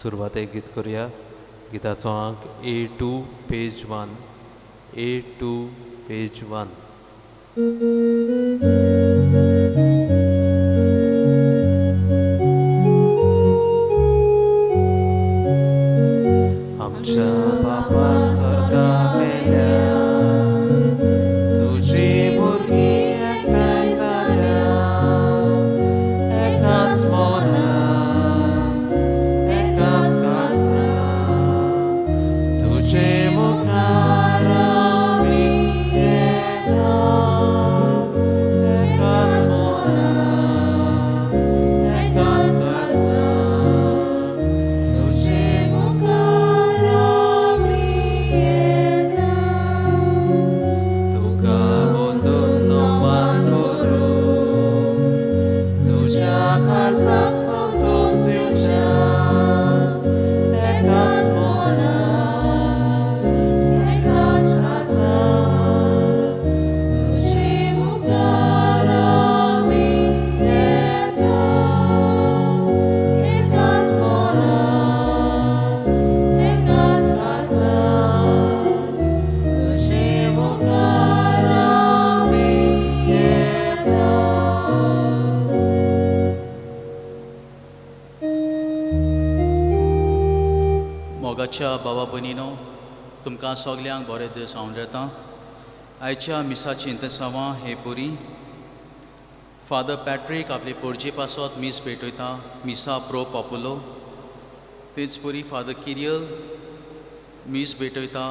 सुरवातेक गीत करूया. गिताचो अंक A2 पेज 1. A2 page 1. आमच्या बापा स्वर्गा मेल्या, तुझी भुरगीं एकठांय जाल्या, एकाच मोलान, एकाच काळजा, तुझे मुखार आमी येता, एकाच मोलान, एकाच काळजा, तुझे मुखार आमी येता. तुका वंदन नमन करूं, तुझ्या काळजाक संतोष दिवच्या, एकाच मोलान, एकाच काळजा, तुझे मुखार आमी येता, एकाच मोलान, एकाच काळजा, तुझे मुखार आमी येता. मोगाच्या बाबा भयणीनो, तुमकां सगल्यांक बरे दीस हांव येता. आयच्या मिसाची इंतसांवां हे पुरी फादर पॅट्रीक आपली पोरजी पासत मीस भेटयता, मिसा प्रो पॉपुलो. तेच पुरी फादर किरियल मीस भेटयता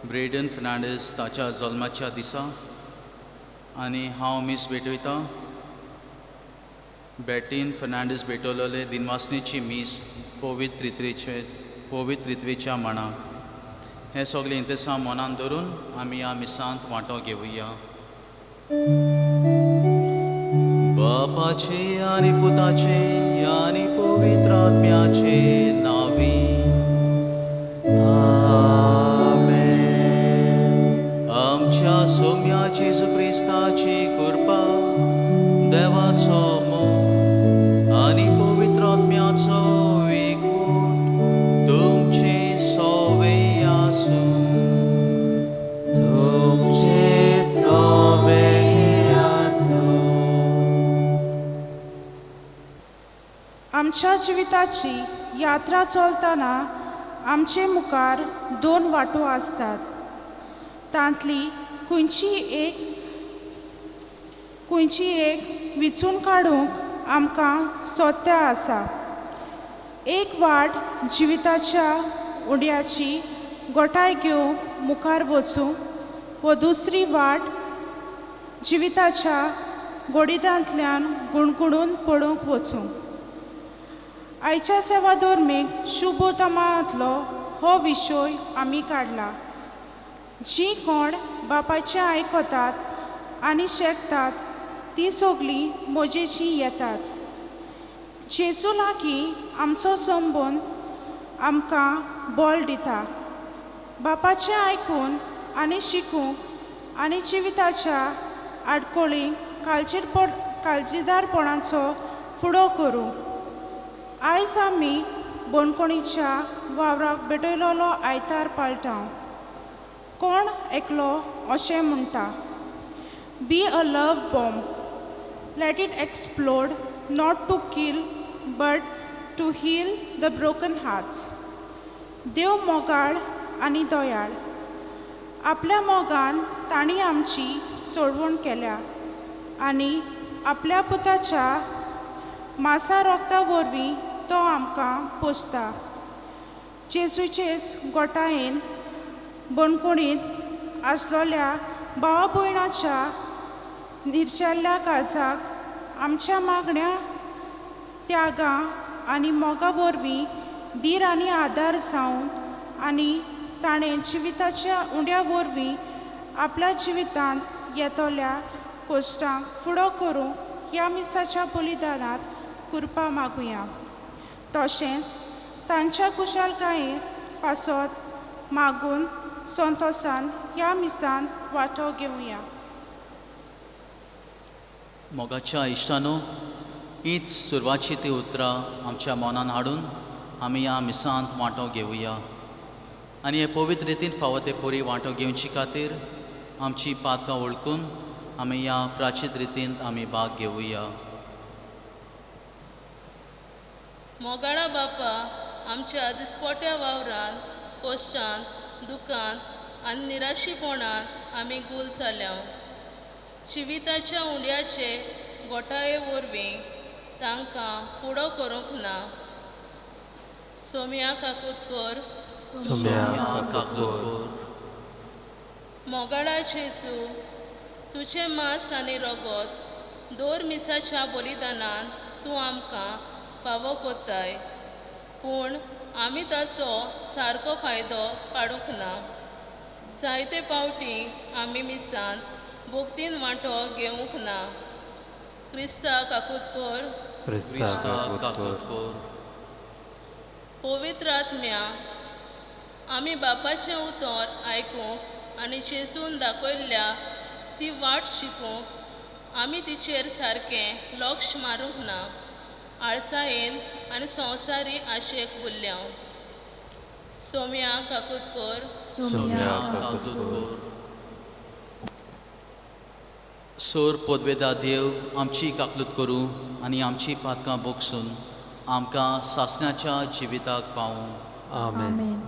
ब्रेडन फर्नांडीस ताच्या जल्माच्या दिसा. आनी हांव मीस भेटयता बॅटीन फर्नांडीस भेटयलोले दिनवासनीची मीस पवित्र रित्वेच्या मांडाक. हे सगळे इंतसां मनान धरून आमी ह्या मिसांत वांटो घेवया. बापाचे आनी पुताचे आनी पवित्र आत्म्याचे नावी. आमच्या सौम्या जेजू क्रिस्ताची कृपा, देवाचो मोग आनी पवित्र आत्म्याचो एकवट तुमचे सोवे आसूं. तुमचे सोवे आसूं. आमच्या जिविताची यात्रा चलतना आमचे मुखार दोन वाटो आसतात. तांतली खंयची एक विचून काडूंक आमकां सोत्या आसा. एक वाट जिविताच्या उड्याची गोठाय घेवंक मुखार वचूंक, व दुसरी वाट जिविताच्या गोडिदांतल्यान गुणगुणून पडूंक वचूंक. आयच्या सेवा धर्मीक शुभोतमांतलो हो विशय आमी काडला. जीं कोण बापाचें आयकतात आनी शेकतात तीं सगळीं म्हजेशी येतात. जेजू लागीं आमचो संबंद आमकां बळ दिता. बापाचें आयकून आनी शिकूंक आनी जिविताच्या आडकोळींक काळजीदारपणाचो फुडो करूंक. आयज आमी बोणकोणीच्या वावराक भेटयलोलो आयतार पाळटाव. कोण एकलो अशें म्हणटा, be a love bomb, let it explode, not to kill but to heal the broken hearts. देव मोगाळ आनी दयाळ. आपल्या मोगान तांणी आमची सोडवण केल्या आनी आपल्या पुताच्या मासा रोगता वरवीं तो आमकां पोसता. जेजूचेच गोठायेन बोणकोणींत आसलोल्या भावा भयणाच्या निर्शेल्ल्या काळजाक आमच्या मागण्या, त्यागा आनी मोगा वरवीं धीर आनी आदार जावन आनी ताणें जिविताच्या उंड्या वरवीं आपल्या जिवितांत येतोल्या कोश्टांक फुडो करूंक ह्या मिसाच्या बलिदानांत कृपा मागुया. तशेंच तांच्या कुशलकायेर पासत मागून संतोशान ह्या मिसान वांटो घेवया. मोगाच्या इश्टानो, हीच सुरवातची ती उतरां आमच्या मनान हाडून आमी ह्या मिसांत वांटो घेवया आनी हे पवित्र रितीन फावो ते पोरी वांटो घेवची खातीर आमची पातकां वळखून आमी ह्या प्राचीत रितीन आमी भाग घेवया. मोगाळा बापा, आमच्या दिसपोट्या वावरांत, कोश्टांत, दुखांत आनी निराशीपणांत आमी गूल जाल्या. जिविताच्या उंड्याचे गोठाये वरवीं तांकां फुडो करूंक ना. सोम्या काकुतकर, मोगाळा जेजू, तुजें मांस आनी रगत दोर मिसाच्या बलिदानान तूं आमकां फावो कोत्ताय, पूण आमी ताचो सारको फायदो काडूंक ना. जायते पावटी आमी मिसांत भोगतीन वांटो घेवंक ना. क्रिस्ता काकुतकर, पवित्र आत्म्या, आमी बापाचें उतर आयकूंक आनी जेजून दाखयल्ल्या ती वाट शिकूंक आमी तिचेर सारकें लक्ष मारूंक ना. आळसायेन आनी संवसारी आशेक भुल्ल्या. सोम्या काकुतकर, सोर पोदवेदा देव आमची काकलूत करूं आनी आमची पातकां बोगसून आमकां सासणाच्या जिविताक पावूं. आमेन.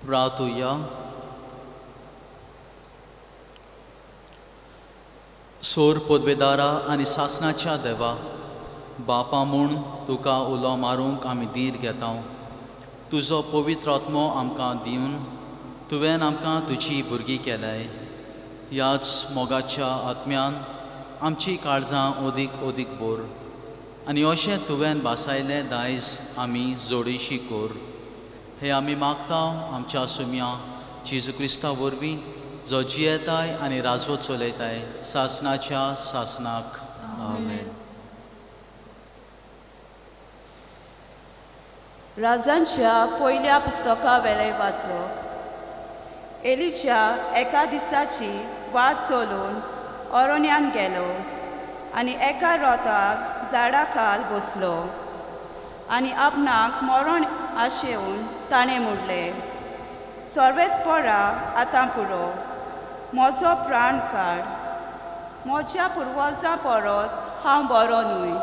प्रार्थुया. सोर पोदवेदारा आनी सासणाच्या देवा, बापा म्हूण तुका उलो मारूंक आमी धीर घेता. तुजो पवित्र आत्मो आमकां दिवन तुवें आमकां तुजी भुरगीं केल्याय. ह्याच मोगाच्या आत्म्यान आमची काळजां ओदीक ओदीक बोर आनी अशें तुवें बासायलें दायज आमी जोडीशी कोर. हे आमी मागता आमच्या सुम्या जेजू क्रिस्ता वरवीं, जो जियेताय आनी राजवत चलयताय सासणाच्या सासनाक. आमेन. राजांच्या पयल्या पुस्तका वेले वाचप. एलिच्या एका दिसाची वाट चलून अरण्यान गेलो आनी एका रोताक झाडा खाल बसलो आनी आपणाक मरण आशेवन ताणें म्हणलें, सर्वेस्परा आतां पुरो, म्हजो प्राण काड. म्हज्या पुर्वजां परस हांव बरो न्हय.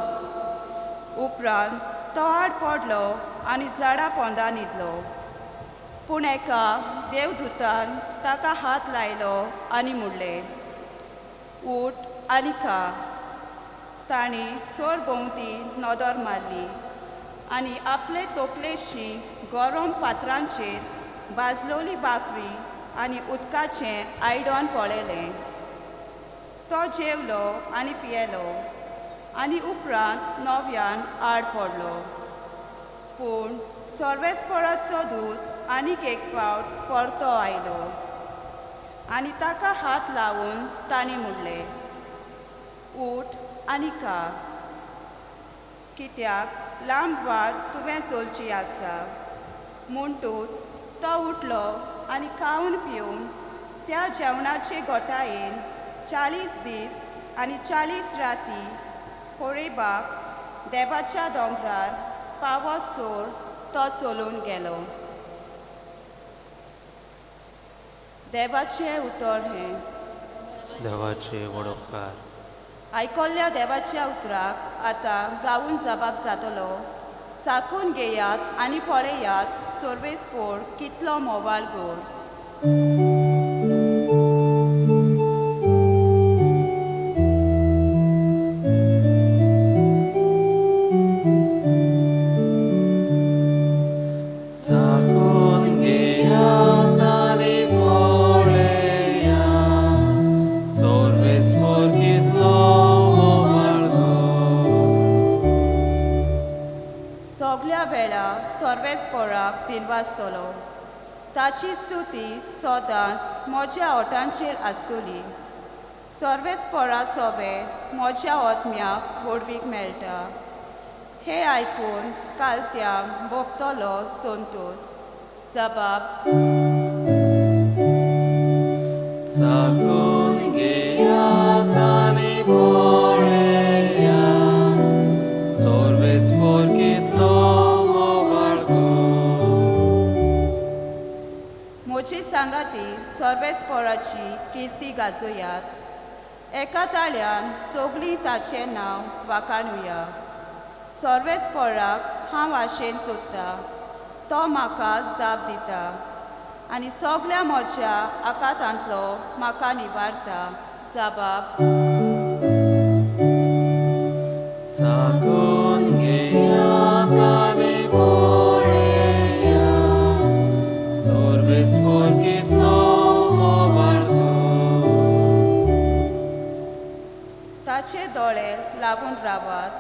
उपरांत तो आड पडलो आनी झाडा पोंदा न्हिदलो. पूण एका देवदूतान ताका हात लायलो आनी म्हणलें, उठ आनी खा. तांणी सोर भोंवती नदर मारली आनी आपले तोकलेशी गरम फातरांचेर भाजलोली भाकरी आनी उदकाचें आयदन पळयलें. तो जेवलो आनी पियेलो आनी उपरांत नव्यान आड पडलो. पूण सर्वेस्पराचो दूत आनीक एक फावट परतो आयलो आनी ताका हात लावून तांणी म्हणलें, उठ आनी खा. कित्याक लांब वाट तुवें चलची आसा. म्हणटूच तो उठलो आनी खावन पिवन त्या जेवणाचे घोटायेन 40 दीस आनी 40 राती होरेबाक देवाच्या दोंगरार पावसोर तो चलून गेलो. देवाचें उतर हें. देवाचे वडोपकार. आयकल्ल्या देवाच्या उतराक आतां गावून जबाब जातलो. चाखून घेयात आनी पळयात सर्वेस्पोर कितलो मोवाल गोड. सगल्या वेळा सर्वेस्पराक दिलवासतलो. ताची स्तुती सदांच म्हज्या ओठांचेर आसतली. सर्वेस्परा सोबे म्हज्या आत्म्याक व्हडवीक मेळटा. हे आयकून कालत्यांक भोगतलो संतोश. जबाब. म्हजी सांगाती सर्वेस्पराची किर्ती गाजोयात. एका ताळ्यान सगळीं ताचें नांव वाखाणुया. सर्वेस्पराक हांव आशेन सोदतां. तो म्हाका जाप दिता आनी सगल्या म्हज्या आकांतांतलो म्हाका निवारता. जबाब. ताचे दोळे लागून रावात.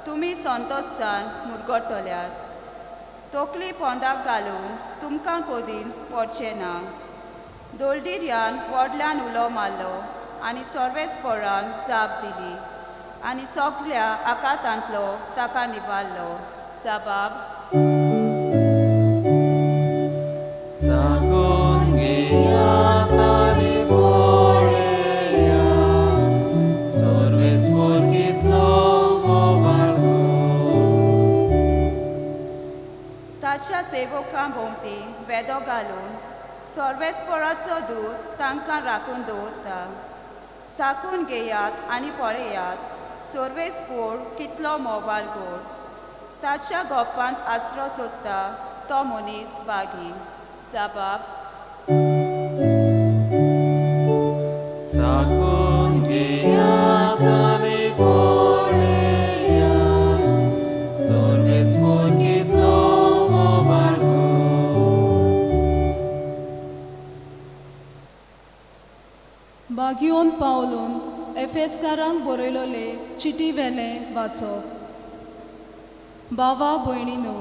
तुमी संतोशान मुरगडटल्यात. तोकली पोंदाक घालून तुमकां कोदींच पडचें ना. दोलदिर्यान व्हडल्यान उलो मारलो आनी सर्वेस्परान जाप दिली आनी सगल्या आकांतांतलो ताका निबारलो. जबाब. ताच्या सेवकां भोंवती वेदो घालून सर्वेस्पराचो दूत तांकां राखून दवरता. चाखून घेयात आनी पळयात सर्वेस्पोर कितलो मोवाल गोड. ताच्या गोपांत आसरो सोदता तो मनीस बागी. जबाब. बागयोन पावलून एफेसकारांक बरयलोले चिटी वेलें वाचप. बावा भयणीनो,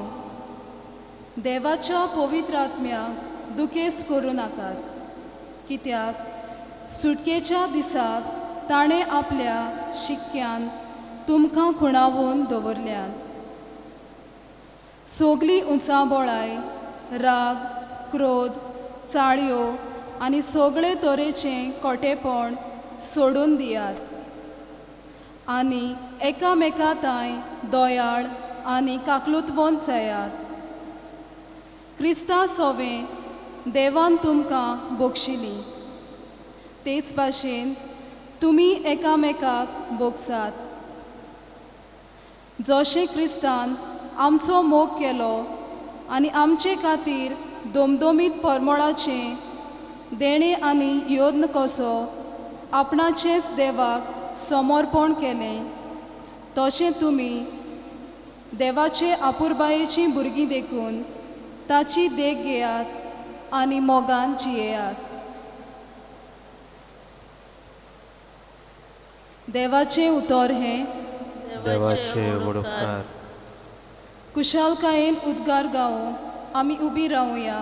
देवाच्या पवित्र आत्म्याक दुखेस्त करूं नाकात. कित्याक सुटकेच्या दिसाक ताणें आपल्या शिक्क्यान तुमकां खुणावून दवरल्यात. सगली उंचाबोळाय, राग, क्रोध, चाळयो आनी सगळे तरेचें खोटेपण सोडून दियात आनी एकामेकांताय दोयाळ आनी काकलूतवंत जायात. क्रिस्ता सोवें देवान तुमकां बक्षिली. तेच भाशेन तुमी एकामेकाक बोगसात. जशें क्रिस्तान आमचो मोग केलो आनी आमचे खातीर दोमदोमीत परमळाचें देणें आनी योद्न कसो आपणाचेंच देवाक समर्पण केलें, तशें तुमी देवाचे आपुरबायेचीं भुरगीं देखून ताची देख घेयात आनी मोगान जियेयात. देवाचें उतर हें देवाचे वडोवकार. कुशालकायेन उद्गार गावूं आमी उबी रावुया.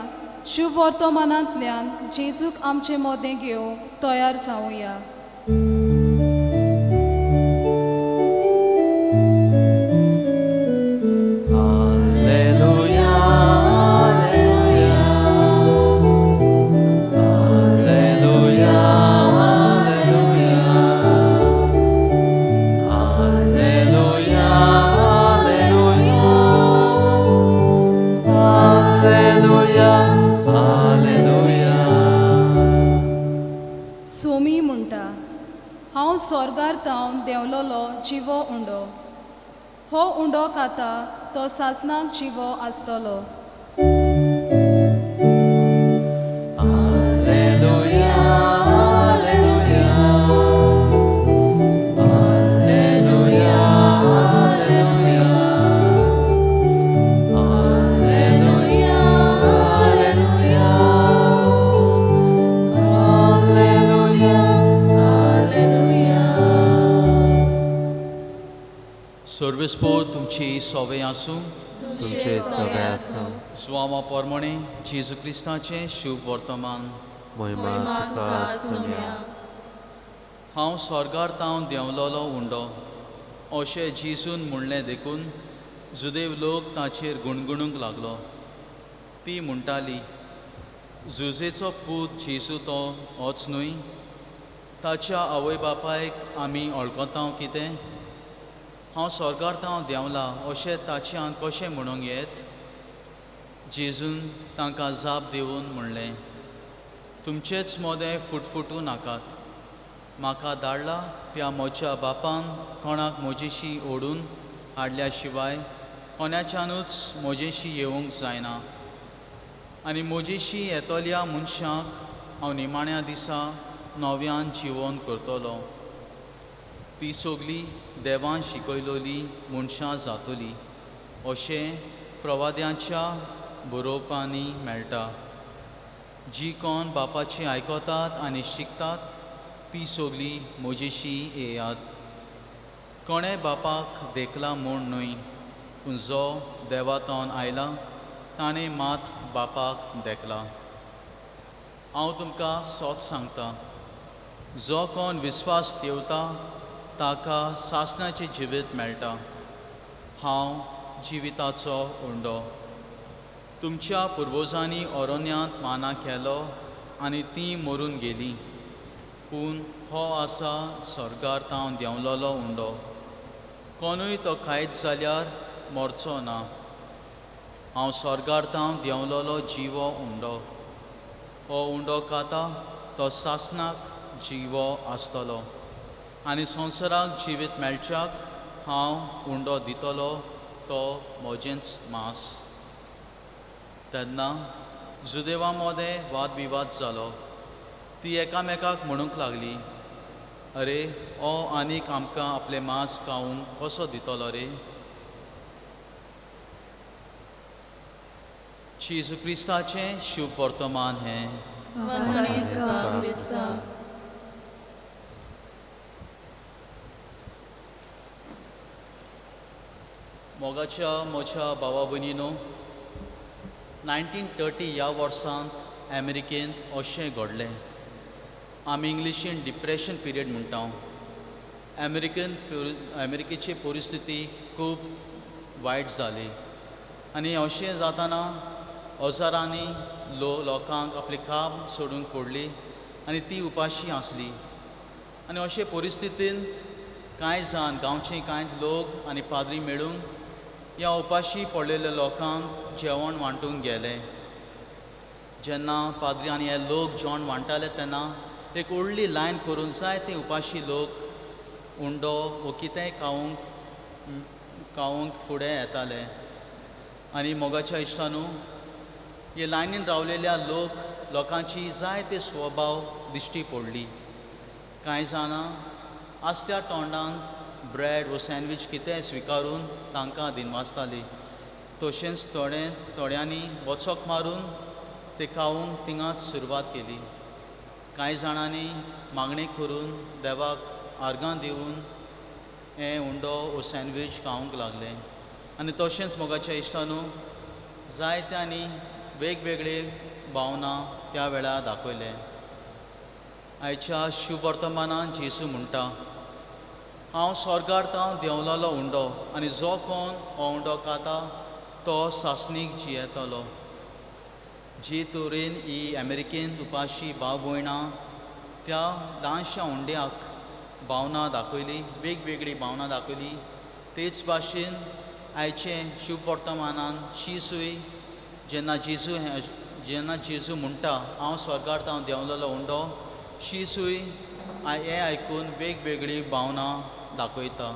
शुभ वर्तमानांतल्यान जेजूक आमचें मोदें घेवंक तयार जावुया. Alleluia, alleluia. Alleluia, alleluia. Alleluia, alleluia. Alleluia, alleluia. Somi म्हणटा, हांव स्वर्गार तावन देंवलोलो जिवो उंडो. हो उंडो खाता तो सासणाक जिवो आसतलो. Alleluia, alleluia. Alleluia, alleluia. Alleluia, alleluia. Alleluia, alleluia. सर्वेस्पोर तुमची सोवे आसूं. तुमचे सगळे आसूं. स्वामा पोरमोणे जेजू क्रिस्ताचें शुभ वर्तमान. महिमा तुका आसूं. हांव स्वर्गार तावन देंवलोलो उंडो अशें जेजून म्हणलें देखून जुदेव लोक ताचेर गुणगुणूंक लागलो. ती म्हणटाली, जुजेचो पूत जेजू तो होच न्हय. ताच्या आवय बापायक आमी वळखतांव कितें? हांव स्वर्गार तावन देंवला अशें ताच्यान कशें म्हणूंक येत? जेजून तांकां जाप दिवन म्हणलें, तुमचेच मोदें फुटफुटू नाकात. म्हाका धाडला त्या म्हज्या बापान कोणाक म्हजेशी ओडून हाडल्या शिवाय कोणाच्यानूच म्हजेशी येवंक जायना. आनी म्हजेशी येतोल्या मनशाक हांव निमाण्या दिसा नव्यान जिवोन करतलो. ती सगळी देवान शिकयलोली मनशां जातोली अशें प्रवाद्यांच्या बरोवपांनी मेळटा. जी कोण बापाचें आयकतात आनी शिकतात ती सगळीं म्हजेशी येयात. कोणें बापाक देखला म्हूण न्हय, पूण जो देवातावन आयला ताणें मात बापाक देखला. हांव तुमकां सोत सांगता, जो कोण विस्वास ठेवता ताका सासणाचें जिवीत मेळटा. हांव जिविताचो उंडो. तुमच्या पुर्वजांनी अरण्यांत माना केलो आनी तीं मरून गेलीं, पूण हो आसा स्वर्गार तावन देंवलोलो उंडो. कोणूय तो खायत जाल्यार मरचो ना. हांव स्वर्गार तावन देंवलोलो जिवो उंडो. हो उंडो खाता तो सासणाक जिवो आसतलो आनी संवसाराक जिवीत मेळच्याक हांव उंडो दितलो तो म्हजेंच मांस. तेन्ना जुदेवा मोदें वादविवाद जालो. ती एकामेकाक म्हणूंक लागली, अरे हो आनीक आमकां आपलें मांस खावंक कसो दितलो रे? जेजू क्रिस्ताचें शुभ वर्तमान हें. मोगाच्या म्हज्या भावा भयणीनो, 1930 ह्या वर्सांत अमेरिकेंत अशें घडलें. आमी इंग्लिशीन डिप्रेशन पिरियड म्हणटा. अमेरिकेची परिस्थिती खूब वायट जाली आनी अशें जाताना हजारांनी लोकांक आपली काम सोडूंक पडली आनी ती उपाशी आसली. आनी अशे परिस्थितींत कांय जाण गांवचे कांय लोक आनी पाद्री मेळून ह्या उपाशी पडलेल्या लोकांक जेवण वांटूंक गेले. जेन्ना पाद्री आनी हे लोक जेवण वांटताले तेन्ना एक व्हडली लायन करून जायते उपाशी लोक उंडो वो कितेंय खावंक फुडें येताले. आनी मोगाच्या इश्टानू हे लायनीन रावलेल्या लोकांची जायते स्वभाव दिश्टी पडली. कांय जाणां आस्त्या तोंडान ब्रेड वो सँडवीच कितेंय स्विकारून तांकां दिनवासतालीं. तशेंच थोड्यांनी वचोक मारून ते खावंक थिंगाच सुरवात केली. कांय जाणांनी मागणी करून देवाक आर्गां दिवन हें उंडो वो सँडवीच खावंक लागले. आनी तशेंच मोगाच्या इश्टानू जायत्यांनी वेगवेगळे भावना त्या वेळार दाखयले. आयच्या शुभ वर्तमानान जेजू म्हणटा, हांव स्वर्गांत देंवलोलो उंडो आनी जो कोण हो उंडो खाता तो सासणीक जियेतलो. जे तरेन ही अमेरिकेन उपाशी भाव भयणां त्या ल्हानशा उंड्याक भावना दाखयली, वेगवेगळी भावना दाखयली, तेच भाशेन आयचे शुभ वर्तमानान शिसूय जेन्ना जेजू म्हणटा हांव स्वर्गांत देंवलोलो उंडो, शिसूय हें आयकून वेगवेगळी भावना दाखयता.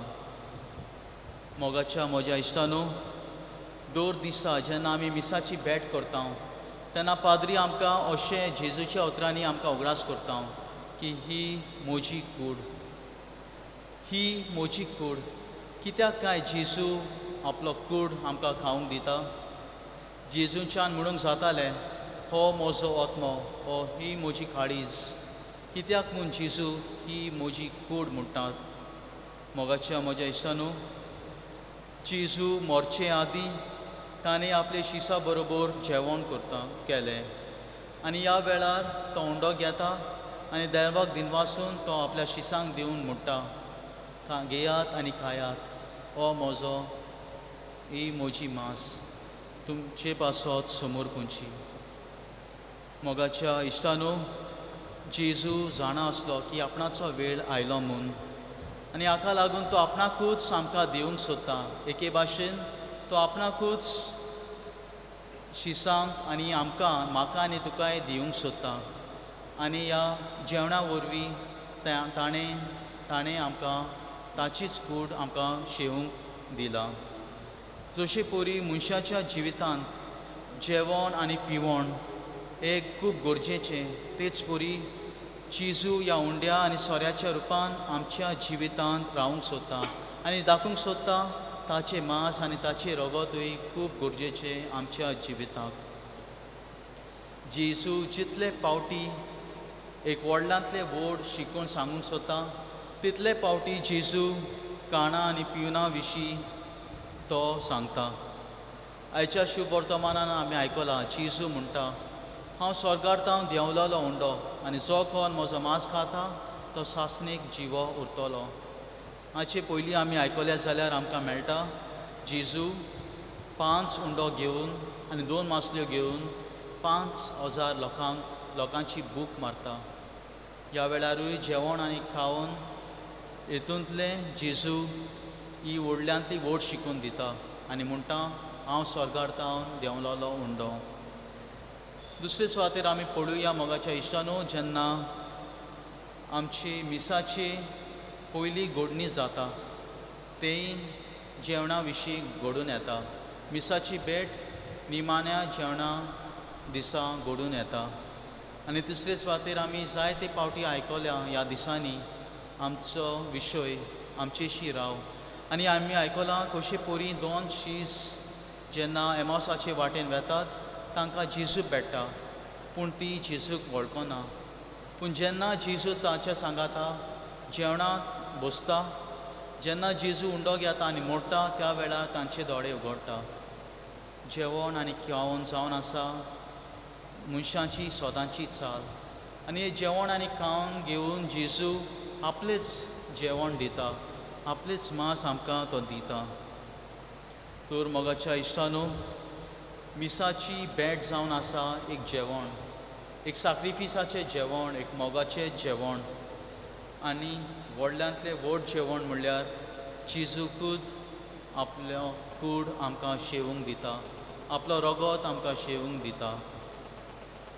मोगाच्या म्हज्या इश्टानू दर दिसा जेन्ना आमी मिसाची भेट करता तेन्ना पाद्री आमकां अशें जेजूच्या उतरांनी आमकां उगडास करता की ही म्हजी कूड, ही म्हजी कूड. कित्याक काय जेजू आपलो कूड आमकां खावंक दिता. जेजूच्यान म्हणूंक जातालें हो म्हजो आत्मो, हो ही म्हजी काळीज. कित्याक म्हूण जेजू ही म्हजी कूड म्हणटात. मोगाच्या म्हज्या इश्टानू जेजू मरचे आदीं ताणें आपले शिसा बरोबर जेवण केलें आनी ह्या वेळार तो उंडो घेता आनी देवाक दिनवासून तो आपल्या शिसांक दिवन म्हणटा, घेयात आनी खायात, हो म्हजो ही म्हजी मांस तुमचे पासत समोर खंयची. मोगाच्या इश्टानू जेजू जाणा आसलो की आपणाचो वेळ आयलो म्हूण आनी हाका लागून तो आपणाकूच आमकां दिवंक सोदता. एके भाशेन तो आपणाकूच शिसांक आनी आमकां म्हाका आनी तुकाय दिवंक सोदता. आनी ह्या जेवणा वरवीं ताणें आमकां ताचीच कूड आमकां शेवूंक दिला. जशें परी मनशाच्या जिवितांत जेवण आनी पिवण हे खूब गरजेचें, तेच परी जेजू ह्या उंड्या आनी सोऱ्याच्या रुपान आमच्या जिवितांत रावंक सोदता आनी दाखोवंक सोदता ताचें मांस आनी ताचें रगतूय खूब गरजेचें आमच्या जिवितांत. जेजू जितले पावटी एक व्हडल्यांतले व्हड शिकून सांगूंक सोदता तितले पावटी जेजू खाणां आनी पिवना विशीं तो सांगता. आयच्या शुभ वर्तमानान आमी आयकलां जेजू म्हणटा, हांव स्वर्गांत देंवलोलो उंडो आनी जो कोण म्हजो मांस खाता तो सासणेक जिवो उरतलो. हाचे पयलीं आमी आयकलें जाल्यार आमकां मेळटा जेजू 5 उंडो घेवन आनी 2 मासल्यो घेवन 5,000 लोकांची भूक मारता. ह्या वेळारूय जेवण आनी खावन हितूंतले जेजू ही व्हडल्यांतली व्हड शिकून दिता आनी म्हणटा, हांव स्वर्गांत देंवलोलो उंडो. दुसरे सुवातेर आमी पळोवया मोगाच्या इश्टानू जेन्ना आमची मिसाची पयली घडणी जाता तें जेवणा विशीं घडून येता. मिसाची भेट निमाण्या जेवणा दिसा घडून येता. आनी तिसरे सुवातेर आमी जायते पावटी आयकल्या ह्या दिसांनी आमचो विशय आमचेशी राव आनी आमी आयकलां कशे परी 2 शीस जेन्ना एमावसाचे वाटेन वेतात तांकां जेजू भेट्टा पूण ती जेजूक वळखना. पूण जेन्ना जेजू तांच्या सांगाता जेवणाक बसता, जेन्ना जेजू उंडो घेता आनी मोडटा त्या वेळार तांचे दोळे उगडटा. जेवण आनी खावण जावन आसा मनशांची स्वताची चाल आनी हे जेवण आनी खावन घेवन जेजू आपलेच जेवण दिता, आपलेच मांस आमकां तो दिता. तर मोगाच्या इश्टानू मिसाची भेट जावन आसा एक जेवण, एक साक्रिफिसाचें जेवण, एक मोगाचें जेवण आनी व्हडल्यांतलें व्हड जेवण म्हणल्यार जेजूकूच आपलो कूड आमकां शेवूंक दिता, आपलो रगत आमकां शेवूंक दिता.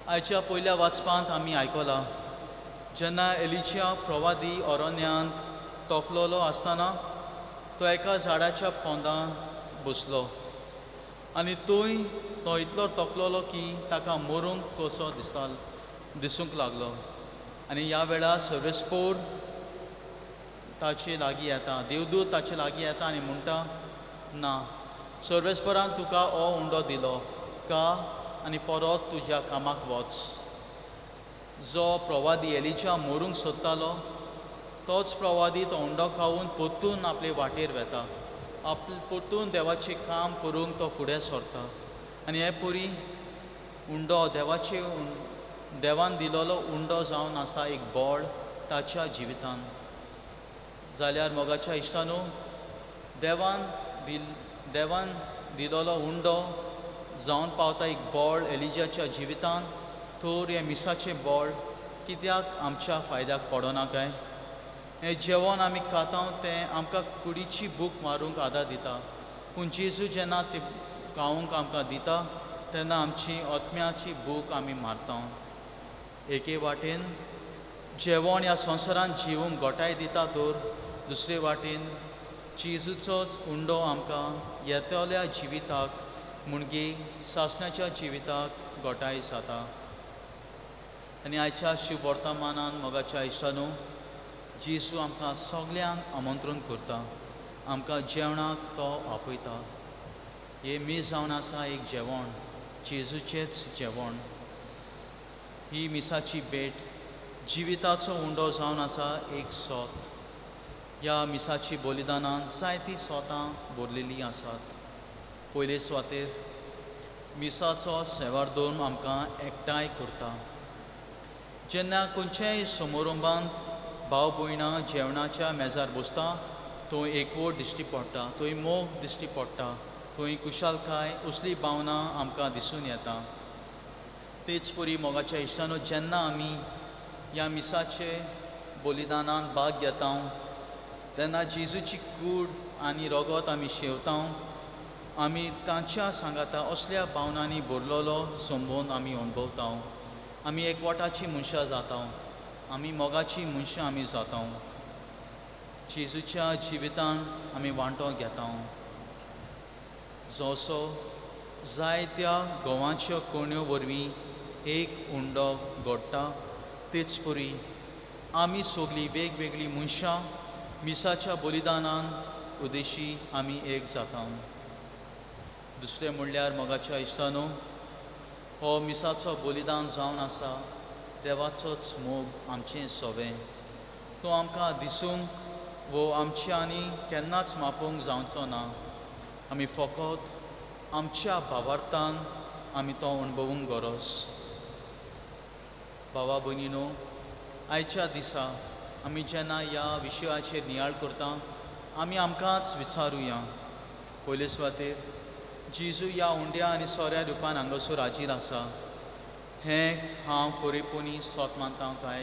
आयच्या पयल्या वाचपांत आमी आयकलां जेन्ना एलिच्या प्रवादी अरण्यांत तोकलोलो आसतना तो एका झाडाच्या पोंदां बसलो आनी थंय तो इतलो तोकलोलो की ताका मरूंक कसो दिसूंक लागलो. आनी ह्या वेळार सर्वेस्पोर ताचे लागीं येता, देवदूत ताचे लागीं येता आनी म्हणटा, ना, सर्वेस्परान तुका हो उंडो दिलो, का आनी परत तुज्या कामाक वच. जो प्रवादी एलिजा मरूंक सोदतालो तोच प्रवादी तो उंडो खावून परतून आपले वाटेर वेता. परतून देवाचें काम करूंक तो फुडें सरता. आनी हे परी उंडो देवान दिलोलो उंडो जावन आसा एक बोड ताच्या जिवितान. जाल्यार मोगाच्या इश्टानू, देवान दिलोलो उंडो जावन पावता एक बोड एलिजाच्या जिवितान, तर हे मिसाचें बोड कित्याक आमच्या फायद्याक पडना काय? हें जेवण आमी खाता तें आमकां कुडीची भूक मारूंक आदार दिता, पूण जेजू जेन्ना तें खावूंक आमकां दिता तेन्ना आमची आत्म्याची भूक आमी मारता. एके वाटेन जेवण ह्या संवसारान जिवूंक घोटाय दिता, तर दुसरे वाटेन जेजूचोच उंडो आमकां येतल्या जिविताक म्हणजे सासणाच्या जिविताक घोटाय जाता. आनी आयच्या शुभ वर्तमानान मोगाच्या इश्टानू, जेजू आमकां सगल्यांक आमंत्रण करता, आमकां जेवणाक तो आपयता. हे मीस जावन आसा एक जेवण, जेजूचेंच जेवण. ही मिसाची भेट जिविताचो उंडो जावन आसा एक सोत. ह्या मिसाची बलिदानान जायतीं सोतां भरलेलीं आसात. पयले सुवातेर मिसाचो सेवार धर्म आमकां एकठांय करता. जेन्ना खंयच्याय समारंभांत भाव भयणां जेवणाच्या मेजार बसता, थंय एकवट दिश्टी पडटा, थंय मोग दिश्टी पडटा, थंय कुशालकाय असली भावना आमकां दिसून येता. तेच परी मोगाच्या इश्टानो, जेन्ना आमी ह्या मिसाचे बलिदानान भाग घेता तेन्ना जेजूची कूड आनी रगत आमी शेवता, आमी तांच्या सांगाता असल्या भावनांनी भरलेलो संबंद आमी अणभवता. आमी एकवटाची मनशां जाता, आमी मोगाची मनशां आमी जाता. जेजूच्या जिवितान आमी वांटो घेता. जसो जायत्या घोवांच्यो कोणयो वरवीं एक उंडो घडटा, तेच परी आमी सगळीं वेगवेगळीं मनशां मिसाच्या बलिदानान उद्देशी आमी एक जाता. दुसरें म्हणल्यार मोगाच्या इश्टानो, हो मिसाचो बलिदान जावन आसा देवाचोच मोग आमचें सोबें. तो आमकां दिसूंक वो आमच्या आनी केन्नाच मापूंक जावचो ना. आमी फकत आमच्या भावार्थान आमी तो अणभवूंक गरज. भावा भयणीनो, आयच्या दिसा आमी जेन्ना ह्या विशयाचेर नियाळ करता, आमी आमकांच विचारुया. पयले सुवातेर जेजू ह्या उंड्या आनी सोऱ्या रुपान हांगासर हाजीर आसा, हें हांव खरेपणी सोत मानता काय?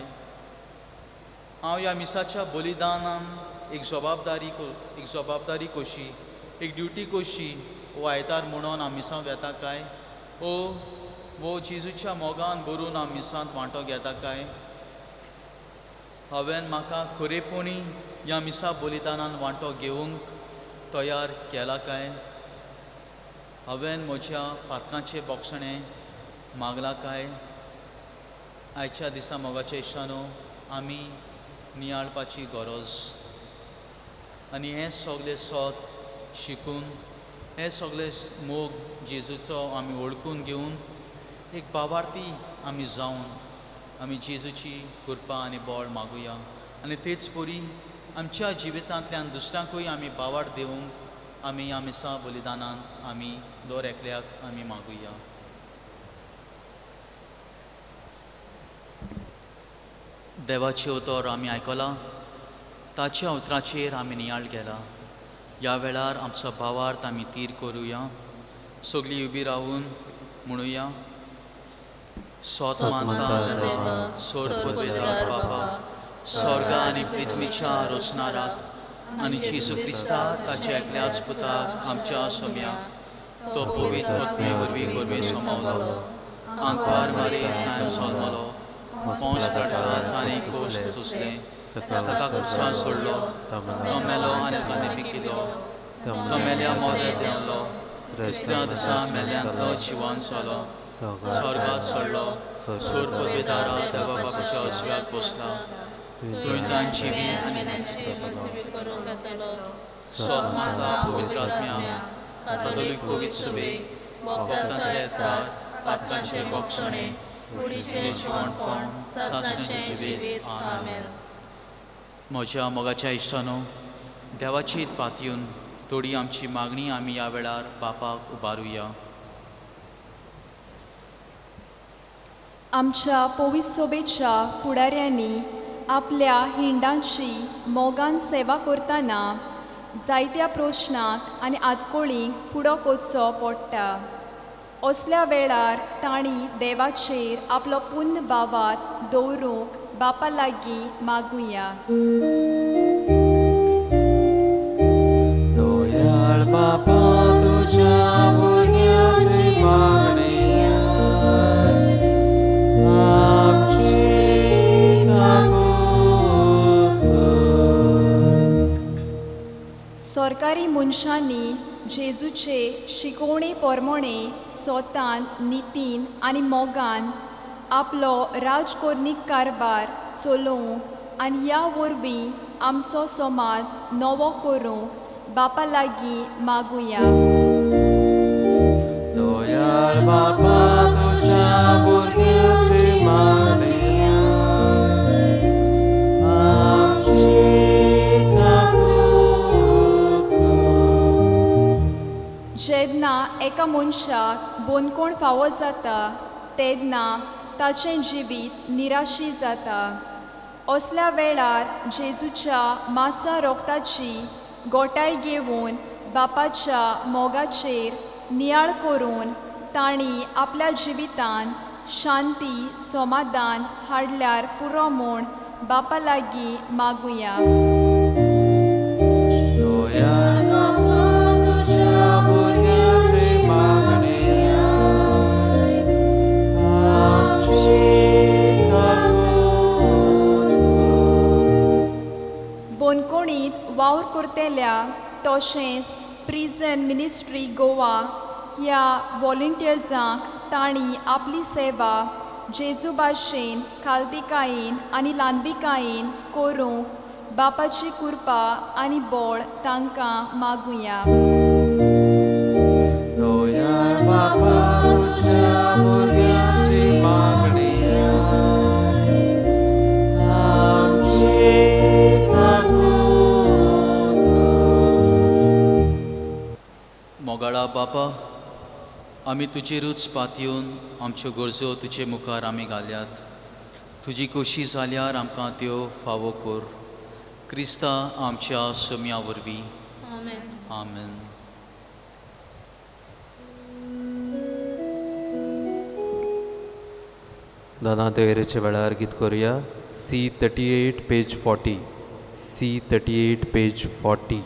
हांव ह्या मिसाच्या बलिदानान एक जबाबदारी कशी, एक ड्युटी कशी वो आयतार म्हणून हांव मिसांत येता काय? वो जेजूच्या मोगान भरून हांव मिसांत वांटो घेता काय? हांवें म्हाका खरेपणी ह्या मिसा बलिदानान वांटो घेवंक तयार केला काय? हांवें म्हज्या पातकांचें बोगसणें मागलां काय? आयच्या दिसा मोगाच्या इश्टानो, आमी नियाळपाची गरज. आनी हें सगळें सोत शिकून, हें सगळें मोग जेजूचो आमी वळखून घेवन एक भावार्थी आमी जावन आमी जेजूची कृपा आनी बळ मागुया. आनी तेच परी आमच्या जिवितांतल्यान दुसऱ्यांकूय आमी भावार्थ दिवंक आमी ह्या मिसा बलिदानान आमी दर एकल्याक आमी मागुया. देवाचें उतर आमी आयकलां, ताच्या उतराचेर आमी नियाळ केला. ह्या वेळार आमचो भावार्थ आमी तीर करुया. सगळीं उबी रावून म्हणुया, सोत मानता देवा, सोर पदवेदार बापा, स्वर्गा आनी पृथ्वीच्या रचणाराक आनी जेजू क्रिस्ता ताच्या एकल्याच पुताक आमच्या सोम्याक तो पवित्र आत्मे वरवीं गोरवे सोमावलो, आंकार मारे कांय जल्मलो पोंस काडटात आनी कोस चुसले ताका कुसां सोडलो तो मेलो आनी ताणें पिकिलो तो मेल्या मोदें देंवलो तिसऱ्या दिसा मेल्यांतलो जिवान जालो स्वर्गात सोडलो सूर पदवीदारा देवा बापाच्या उजव्याक बसला थंय तांची जिवी आनी करूंक येतलो सोप माता पवित्र आत्म्या कातोलीक पवित्र सभे भक्तांचे येतात पातकांचे मोक्षणे कुडीचें जिवणपण सासणेचें जिवीत आमेन. म्हज्या मोगाच्या इश्टानो देवाची पातयेवन थोडी आमची मागणी आमी ह्या वेळार बापाक उबारुया. आमच्या पवित्र सोबेच्या फुडाऱ्यांनी आपल्या हिंडांची मोगान सेवा करतना जायत्या प्रश्नांक आनी आदकोळींक फुडो कोचो पडटा. असल्या वेळार तांणी देवाचेर आपलो पुण्य बावात दवरूंक बापा लागीं मागुया. दोयाळ बापा तुझ्या भुरग्यांची मागणी आमची काकूत कर. सरकारी मनशांनी जेजूचे शिकोवणे प्रमाणे स्वतान नितीन आनी मोगान आपलो राजकोरणीक कारबार चलोवंक आनी ह्या वरवीं आमचो समाज नवो करूंक बापा लागीं मागुया. दोयाळ बापा तुझ्या भुरग्यांची मागणी आमची काकूत कर. जेन्ना एका मनशाक बोनकोण फावो जाता तेन्ना ताचें जिवीत निराशी जाता. असल्या वेळार जेजूच्या मासा रोगताची गोटाय घेवन बापाच्या मोगाचेर नियाळ करून तांणी आपल्या जिवितान शांती समाधान हाडल्यार पुरो म्हूण बापा लागीं मागुया. दोयाळ बापा तुझ्या भुरग्यांची मागणी आमची बोनकोणींत वावर करतेल्या तशेंच प्रिझन मिनिस्ट्री गोवा ह्या वॉलंटियर्सांक तांणी आपली सेवा जेजू भाशेन खालतिकायेन आनी ल्हानविकायेन करूंक बापाची कृपा आनी बळ तांकां मागुया. दोयाळ बापा तुझ्या भुरग्यांची मागणी आमची काकूत कर. मोगाळा बापा आमी तुजेरूच पातयेवन आमच्यो गरजो तुजे मुखार आमी घाल्यात. तुजी खोशी जाल्यार आमकां त्यो फावो कर. क्रिस्ता आमच्या सोम्या वरवीं आमेन. आमेन. दादा तयारेच्या वेळार गीत करूया. C38 page 40. C38 page 40.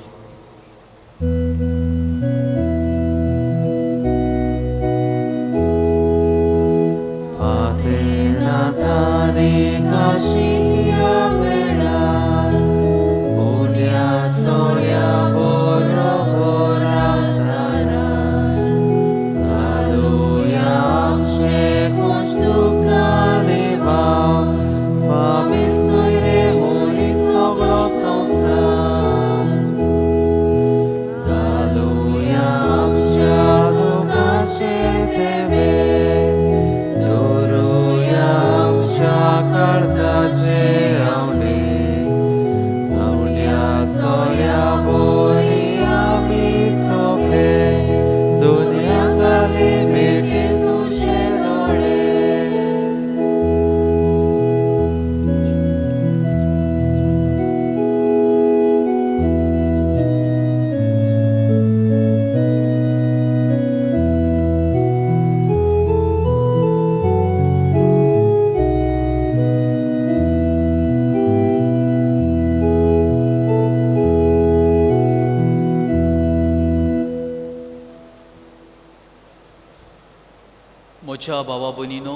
म्हज्या भावा भयणीनो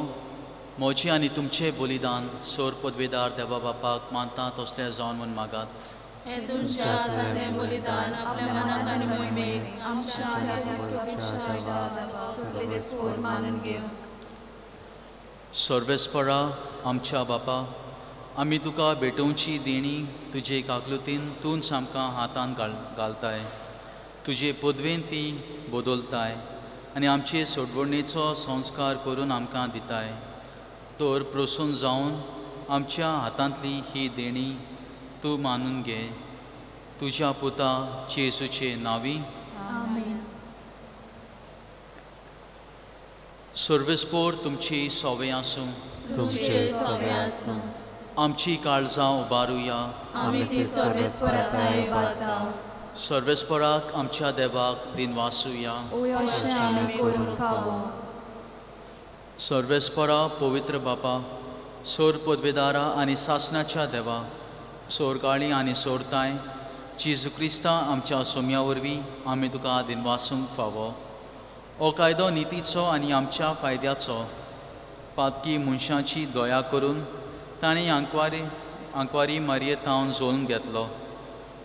म्हजें आनी तुमचें बलिदान सोर पदवेदार देवा बापाक मानता तसलें जावन म्हूण मागात. हे तुमच्या हातांतलें बलिदान आपल्या मनाक आनी मोहिमेक आमच्या मानून घेवं. सर्वेस्परा आमच्या बापा, आमी तुका भेटोवची देणी तुजे काकलुतीन तूंच आमकां हातान घालताय. तुजे पदवेन ती बदलताय आनी आमचे सोडवणेचो संस्कार करून आमकां दिताय. तर प्रसून जावन आमच्या हातांतली ही देणी तूं मानून घे. तुज्या पुता जेसूचे नांवी. आमेन. सर्वेस्पोर तुमची सवय आसूं. तुमचे सवे आसूं. आमची काळजां उबारुया. आमी ती सर्वेस्पराताय उबारतांव. सर्वेस्पराक आमच्या देवाक दिनवासुया. अशें आमी करूंक फावो. सर्वेस्परा पवित्र बापा, सोर पदवेदारा आनी सासणाच्या देवा, सोरकाळी आनी सोरताय जेजू क्रिस्ता आमच्या सोम्या वरवीं आमी तुका दिनवासूंक फावो. हो कायदो नितीचो आनी आमच्या फायद्याचो. पातकी मनशांची दया करून ताणें आंकवारी मारयेतावन जोडून घेतलो.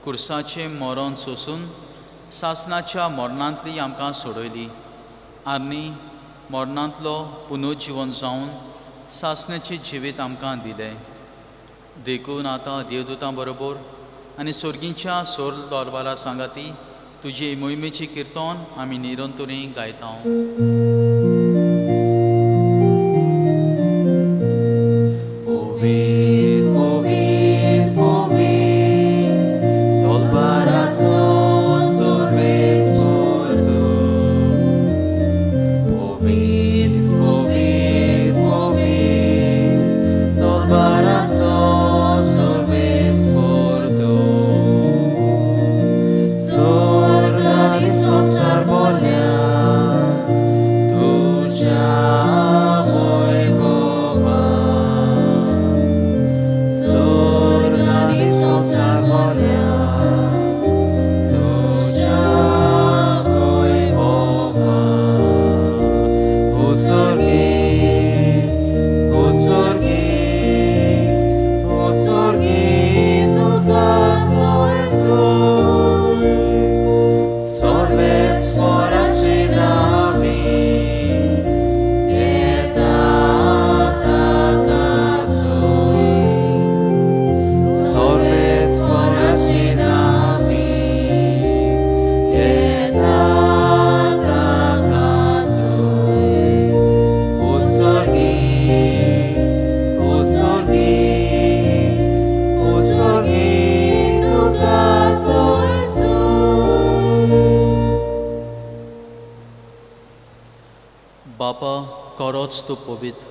कुर्साचें मरण सोंसून सासणाच्या मरणांतली आमकां सोडयली आनी मरणांतलो पुनर्जीवन जावन सासणेचें जिवीत आमकां दिलें. देखून आतां देवदूतां बरोबर आनी सोर्गींच्या सोर दरबारा सांगाती तुजे मोहिमेची किर्तन आमी निरंतरी गायतांव. बापा, खरोच तूं पवित्र.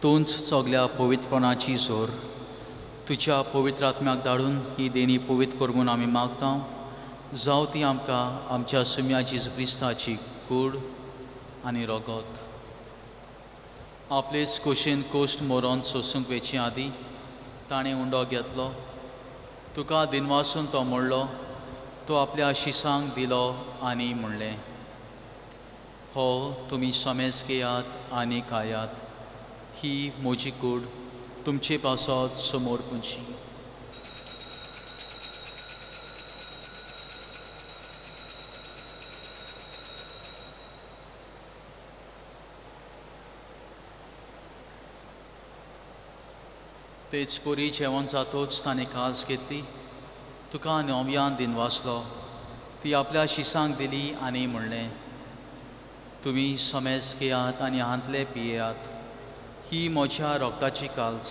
तूंच सगल्या पवित्रपणाची जोर. तुज्या पवित्र आत्म्याक धाडून ही देणी पवित्र कर म्हूण आमी मागतां. जावं ती आमकां आमच्या सुम्या जेजू क्रिस्ताची कूड आनी रगत. आपलेच कुशीन कोश्ट मरण सोंसूंक वेचे आदीं ताणें उंडो घेतलो. तुका दिनवासून तो म्हणलो. तो आपल्या शिसांक दिलो आनी म्हणलें, हो तुमी समेज घेयात आनी खायात. ही म्हजी कूड तुमचे पासत समोर पुंची. तेच पुरी जेवण जातोच ताणें कास घेतली. तुका नव्यान दिनवासलो. ती आपल्या शिसांक दिली आनी म्हणलें, तुमी समेज घेयात आनी हांतले पियेयात. ही म्हज्या रोगताची काल्स,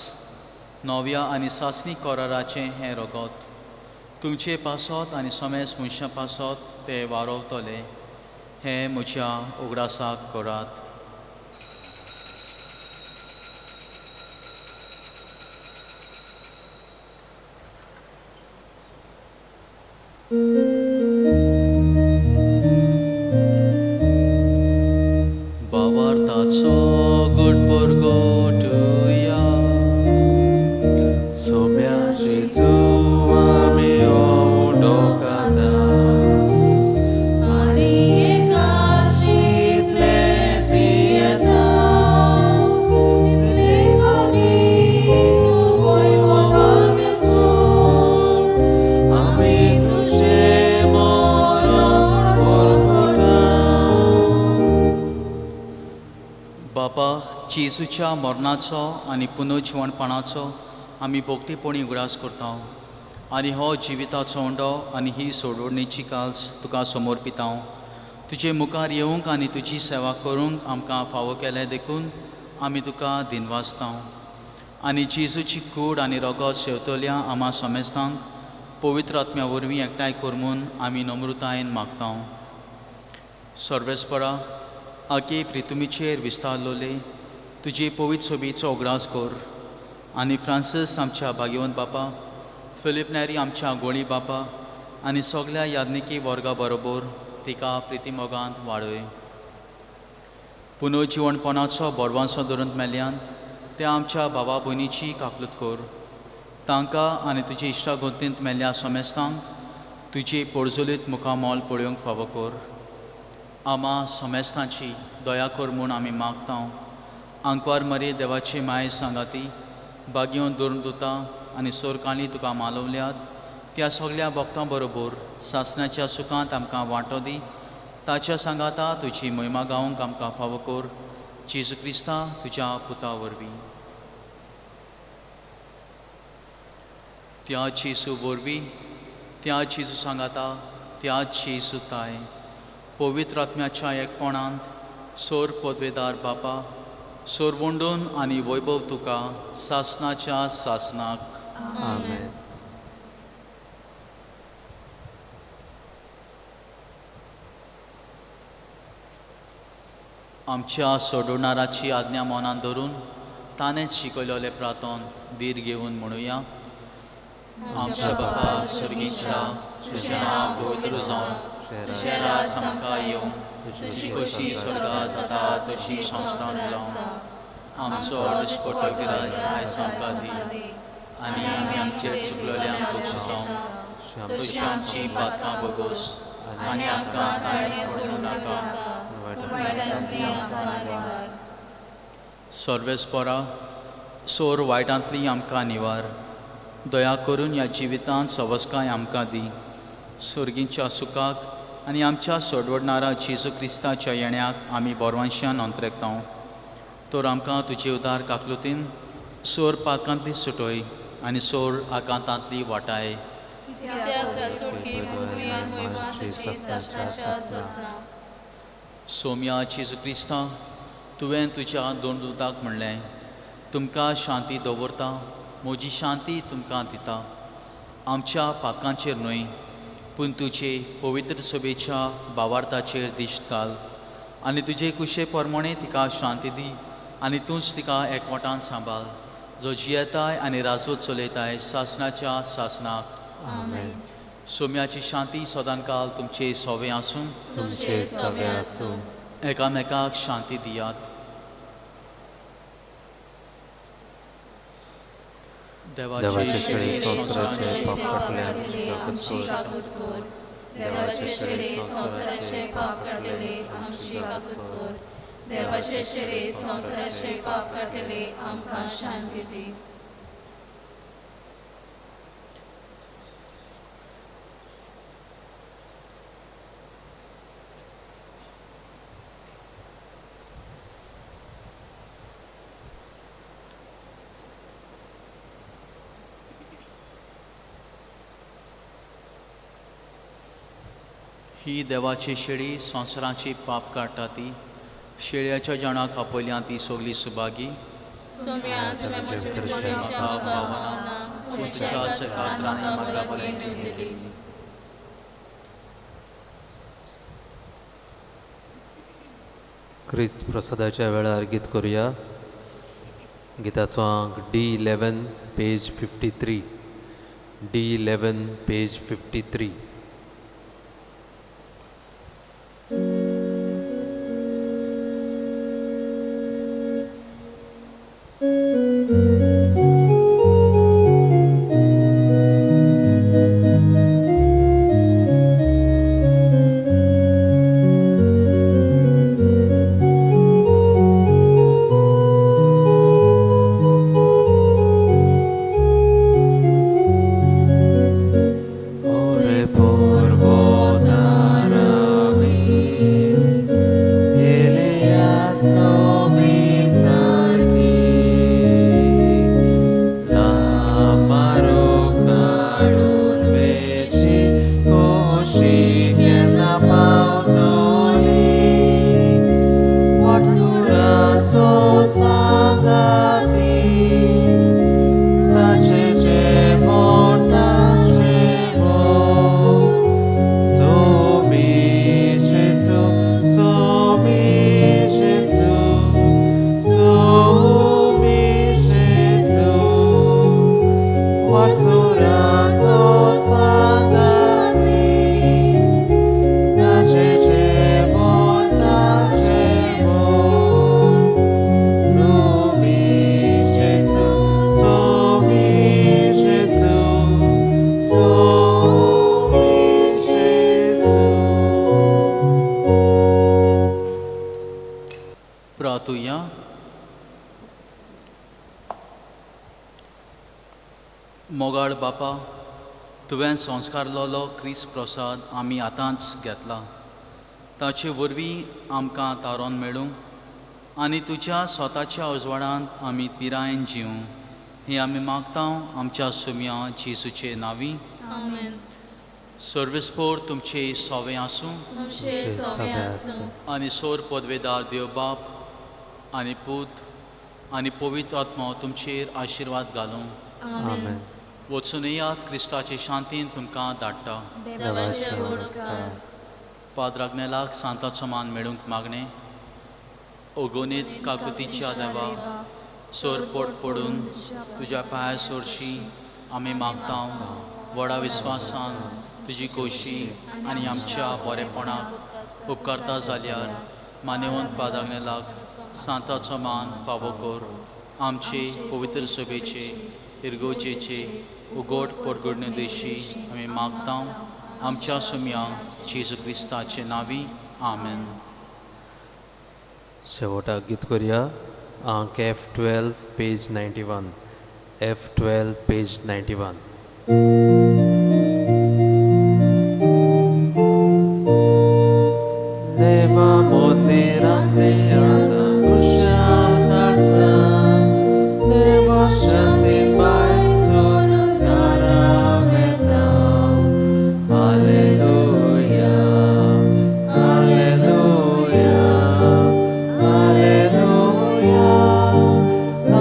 नव्या आनी सासणी कराराचें हें रगत. तुमचे पासत आनी समेज मनशां पासत ते वारवतले. हें म्हज्या उगडासाक करात. भावार्थाचो गुडपुरगो तुया. सोम्या जेजू आमी ओडो खाता. आनी एकाशीतले पियेता. इतले जेजूच्या मरणाचो आनी पुनर्जीवणपणाचो आमी भोगतेपणी उगडास करता आनी हो जिविताचो उंडो आनी ही सोडवणेची काल्स तुका समर्पिता. तुजे मुखार येवंक आनी तुजी सेवा करूंक आमकां फावो केले देखून आमी तुका दिनवासता. आनी जेजूची कूड आनी रगत सेवतल्या आम्हा समेस्तांक पवित्र आत्म्या वरवीं एकठांय करमून आमी नम्रतायेन मागता. सर्वेस्परा आगे प्रितुमीचेर विस्तारलोले तुजे पवित्र सोबीचो उगडास कर आनी फ्रांसीस आमच्या भाग्यवंत बापा, फिलीप नॅरी आमच्या गोळी बापा आनी सगळ्या याज्ञिकी वर्गा बरोबर तिका प्रितीमोगांत वाडय. पुनर्जीवणपणाचो बोरवांसो धरून मेल्यांत त्या आमच्या भावा भयणीची काकलूत कर. तांकां आनी तुजे इश्टागोंतींत मेल्ल्या समेस्तांक तुजे पडजोलीत मुखामोल पळोवंक फावो कर. आम्हा समेस्तांची दया कर म्हूण आमी मागता. आंकवार मरे देवाचे माये सांगाती भाग्योन दुर्दुतां आनी सोरकांनी तुका मालवल्यात त्या सगळ्या भक्तां बरोबर सासणाच्या सुखांत आमकां वांटो दी. ताच्या सांगाता तुजी महिमा गावंक आमकां फावो कर. जेजू क्रिस्ता तुज्या पुता वरवीं. त्या जेजू वरवीं, त्या जेजू सांगाता, त्या जेजू ताय पवित्र आत्म्याच्या एकपणांत सोर पदवेदार बापा, सोरवंडून आनी वैभव तुका सासणाच्या सासनाक. आमेन. आमच्या सोडवणाराची आज्ञा मनान धरून ताणेंच शिकयलेले प्रार्थन धीर घेवन म्हणुया. आमच्या बापा सुर्गीच्या, तुजें नांव पवित्र जावं, तुजें राज आमकां येवं, तुजी कशी स्वर्गांत जाता तशी संवसारांत जावं. आमचो दिसपट्टो गिराय आयज आमकां दी आनी आमी आमचेर चुकलेल्यांक बक्षिसांव, तशी आमची पातकां बगोस आनी आमकां ताळयेंत पडूंक नाका. सर्वेस्परा सोर वायटांतली आमकां निवार. दया करून ह्या जिवितांत सवस्काय आमकां दी. सुर्गीच्या सुखाक आनी आमच्या सोडवडणारा जेजू क्रिस्ताच्या येण्याक आमी बोरवांशान अंतरेकता. तर आमकां तुजे उदार काकलुतीन सोर पातकांतली सुटय आनी सोर आकांतांतली वाटाय. कित्याक जासुटकी पृथ्वी आनी महिमा तुजी सासणाच्या सासना. सोम्या जेजू क्रिस्ता, तुवें तुज्या दोन दुताक म्हणलें, तुमकां शांती दवरता, म्हजी शांती तुमकां दिता. आमच्या पातकांचेर न्हय पूण तुजे पवित्र सभेच्या भावार्थाचेर दिश्ट घाल आनी तुजे कुशे प्रमाणे तिका शांती दी आनी तूंच तिका एकवटान सांबाळ, जो जियेताय आनी राजो चलयताय सासणाच्या सासनाक. आमेन. सोम्याची शांती सदां काल तुमचे सोवे आसूं. तुमचे सवे आसूं. एकामेकाक शांती दियात. देवाचे शेळी संवसाराचे पाप काटले आमची आमची काकूत काकूत कर. देवाचे शेळे संवसाराचे पाप काटले आमची काकूत कर. देवाचे शेळे संवसाराचे पाप काटले आमकां शांती दी. ही देवाची शेळी संवसाराची पाप काडटा ती. शेळयाच्या जणाक आपयल्या ती सगली सुभागी. सोम्या तुवें म्हज्या विटोळेच्या म्हाका भावना पुणेच्या सकाळ म्हाका बळगी मेळटली. क्रिस्त प्रसादाच्या वेळार गीत करुया. गिताचो अंक D11 page 53. D11 page 53. Ore सुराचो Sadani ताचे सोमी जेजू सोमी जेजू सोमी जेजू. प्रार्थुया. मोगाळ बापा, तुवें संस्कारलोलो क्रिस्त प्रसाद आमी आतांच घेतला. ताचे वरवीं आमकां तारोन मेळूं आनी तुज्या स्वताच्या उजवाडांत आमी पिरायेन जिवूं हें आमी मागतां आमच्या सुम्या जेजूचे नांवी. आमेन. सर्वेस्पोर तुमचे सोवें आसूं तुमचे सवे आसूं. आनी सोर पदवेदार देव बाप आनी पूत आनी पवित्र आत्मा तुमचेर आशिर्वाद घालूं. आमेन. वचून येयात क्रिस्ताचे शांतीन तुमकां धाडटा. देवाचे उपकार. पाद्राग्नेलाक सांताचो मान मेळूंक मागणें. ओगोनीत काकुतीच्या देवा सोर पोट पडून तुज्या पांयां सोरशी आमी मागता. व्हडा विस्वासान तुजी खोशी आनी आमच्या बरेपणाक उपकारता जाल्यार मानेवंत पाद्राग्नेलाक सांताचो मान फावो कर. आमचे पवित्र सभेचे इरगोजेचे उगोड परगडणे दिशी आमी मागता. आमच्या सुम्या जेजू क्रिस्ताचे नांवी. आमेन. शेवटाक गीत करुया. आंक F12 पेज 91. F12 page 91. देवा मोदेरांतले आतां खुशाल धाडसा. देवा शांतीन भायर सोरून घरां येता. Hallelujah hallelujah hallelujah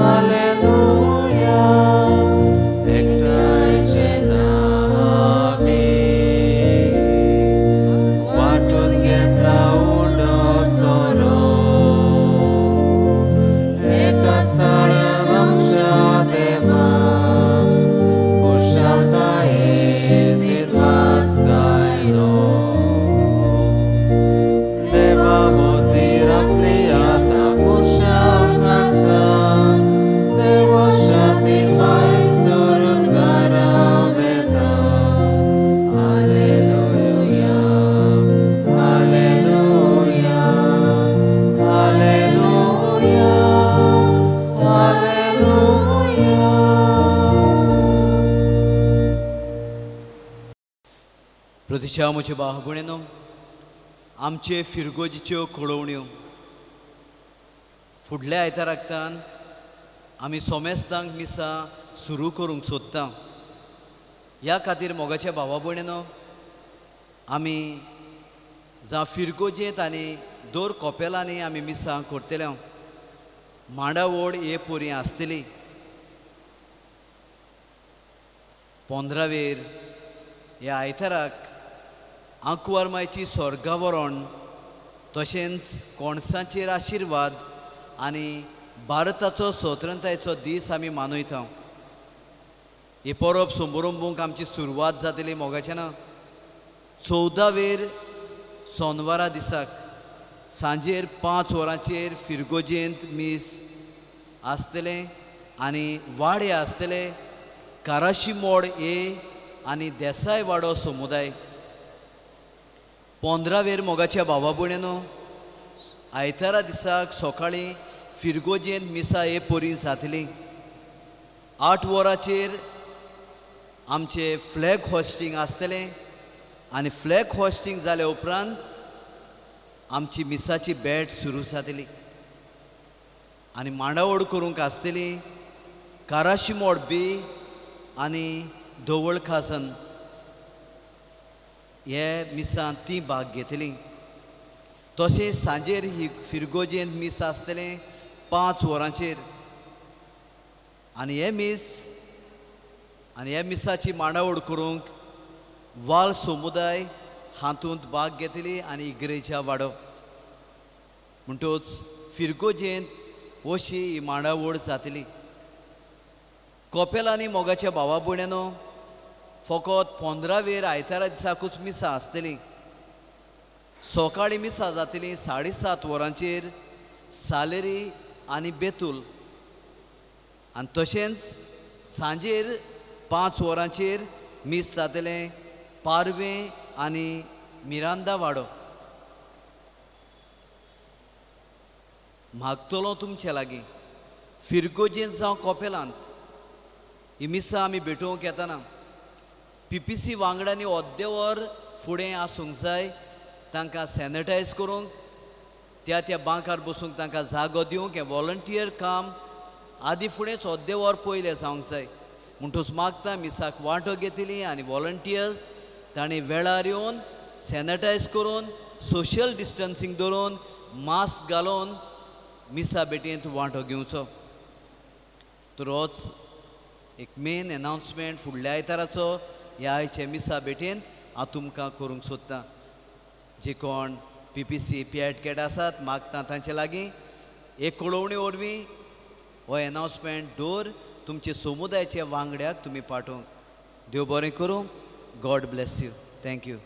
hallelujah. एकठांयचे आमी वांटून घेतला उंडो सोरो. एकाच थळ्यान आमच्या देवान खुशालकायेन निर्वास गायलो. देवा मोदिरांतली आतां खुशाल घालसा. देवा शांतीन भायर सोरून घरां येता. Hallelujah hallelujah hallelujah hallelujah. प्रतिशा म्हजे भाव भयणीनो, आमचे फिरगोजीच्यो खोळवण्यो फुडल्या आयताराकतान आमी सोमेस्तांक मिसा सुरू करूंक सोदता. ह्या खातीर मोगाच्या भावा भयणीनो, आमी जावं फिरगोजेंत आनी दोर कोपेलांनी आमी मिसां करतले. मांडावळ हे पोरी आसतली. 15 ह्या आयताराक आंकवारमायची स्वर्गावरण तशेंच कोणसांचेर आशिर्वाद आनी भारताचो स्वतंत्रतायेचो दीस आमी मनयता. ही परब समारंभूंक आमची सुरवात जातली मोगाचें ना. 14 सोनवारा दिसाक सांजेर 5 वरांचेर फिरगोजेंत मीस आसतले आनी वाडे आसतले. काराशी मोड ए आनी देसाय वाडो समुदाय. 15 मोगाच्या भावा भयणीनो, आयतारा दिसाक सकाळीं फिरगोजेंत मिसा हे पोरी जातली. 8 वरांचेर आमचे फ्लॅग होस्टींग आसतलें आनी फ्लॅग होस्टींग जाल्या उपरांत आमची मिसाची बॅट सुरू जातली आनी मांडावळ करूंक आसतली. काराशी मोड बी आनी धवळ खासन हे मिसांत ती भाग घेतली. तशेंच सांजेर ही फिरगोजेंत मीस आसतलें 5 वरांचेर आनी हे मिसाची मांडावळ करूंक वाल समुदाय हातूंत भाग घेतली आनी इग्रेजा वाडो म्हणटूच फिरगोजेंत अशी ही मांडावळ जातली. कोपेल आनी मोगाच्या भावा भयणीनो, फकत 15 वेर आयतारा दिसाकूच मिसां आसतलीं. सकाळीं मिसां जातलीं 7:30 वरांचेर सालेरी आनी बेतूल, आनी तशेंच सांजेर 5 वरांचेर मीस जातलें पारवें आनी मिरांदा वाडो. मागतलो तुमचे लागीं फिरगोजेन जावं कोपेलांत ही मिसां आमी भेटोवंक येताना PPC वांगड्यांनी अर्दे वर फुडें आसूंक जाय. तांकां सॅनिटायज करूंक, त्या बांकार बसूंक तांकां जागो दिवंक, हें वॉलंटियर काम आदी फुडेंच अर्दे वर पयलें जावंक जाय. म्हणटूच मागता मिसाक वांटो घेतली आनी वॉलंटियर्स तांणी वेळार येवन सॅनिटायज करून, सोशियल डिस्टन्सींग दवरून, मास्क घालून मिसा भेटेंत वांटो घेवचो. तर होच एक मेन अनावन्समेंट फुडल्या आयताराचो ह्या आयचे मिसा भेटेंत हांव तुमकां करूंक सोदतां. जे कोण PPC PIT कॅट आसात मागता तांचे लागीं एक कळोवणी वरवीं हो अनावन्समेंट दवर तुमचे समुदायाचे वांगड्याक तुमी पाठोवंक. देव बरें करूं. God bless you. थँक्यू.